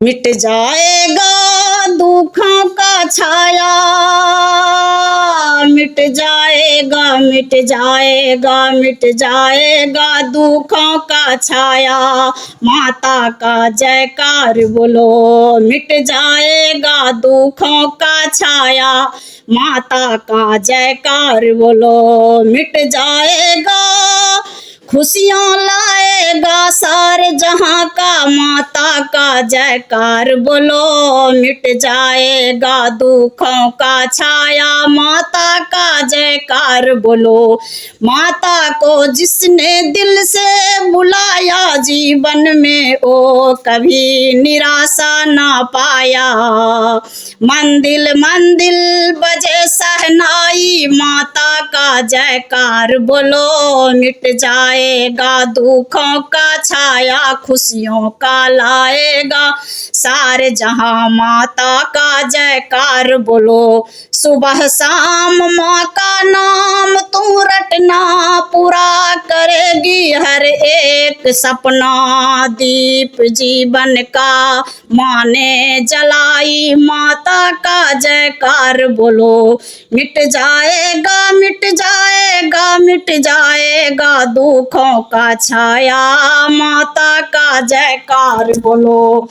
मिट जाएगा दुखों का छाया, मिट जाएगा मिट जाएगा मिट जाएगा दुखों का छाया। माता का जयकार बोलो, मिट जाएगा दुखों का छाया। माता का जयकार बोलो, मिट जाएगा खुशियाँ लाएगा सारे जहाँ का। माता का जयकार बोलो, मिट जाएगा दुखों का छाया। माता का जयकार बोलो। माता को जिसने दिल से बुलाया, जीवन में वो कभी निराशा ना पाया। मंदिर मंदिर बजे सहनाई, माता का जयकार बोलो, मिट जाएगा दुखों का छाया। खुशियों का लाएगा सारे जहां। माता का जयकार बोलो। सुबह शाम माँ का नाम तू रटना, पूरा करेगी हर एक सपना। दीप जीवन का माँ ने जलाई, माता का जयकार बोलो। मिट जाएगा मिट जाएगा मिट जाएगा दुखों का छाया। माता का जयकार बोलो।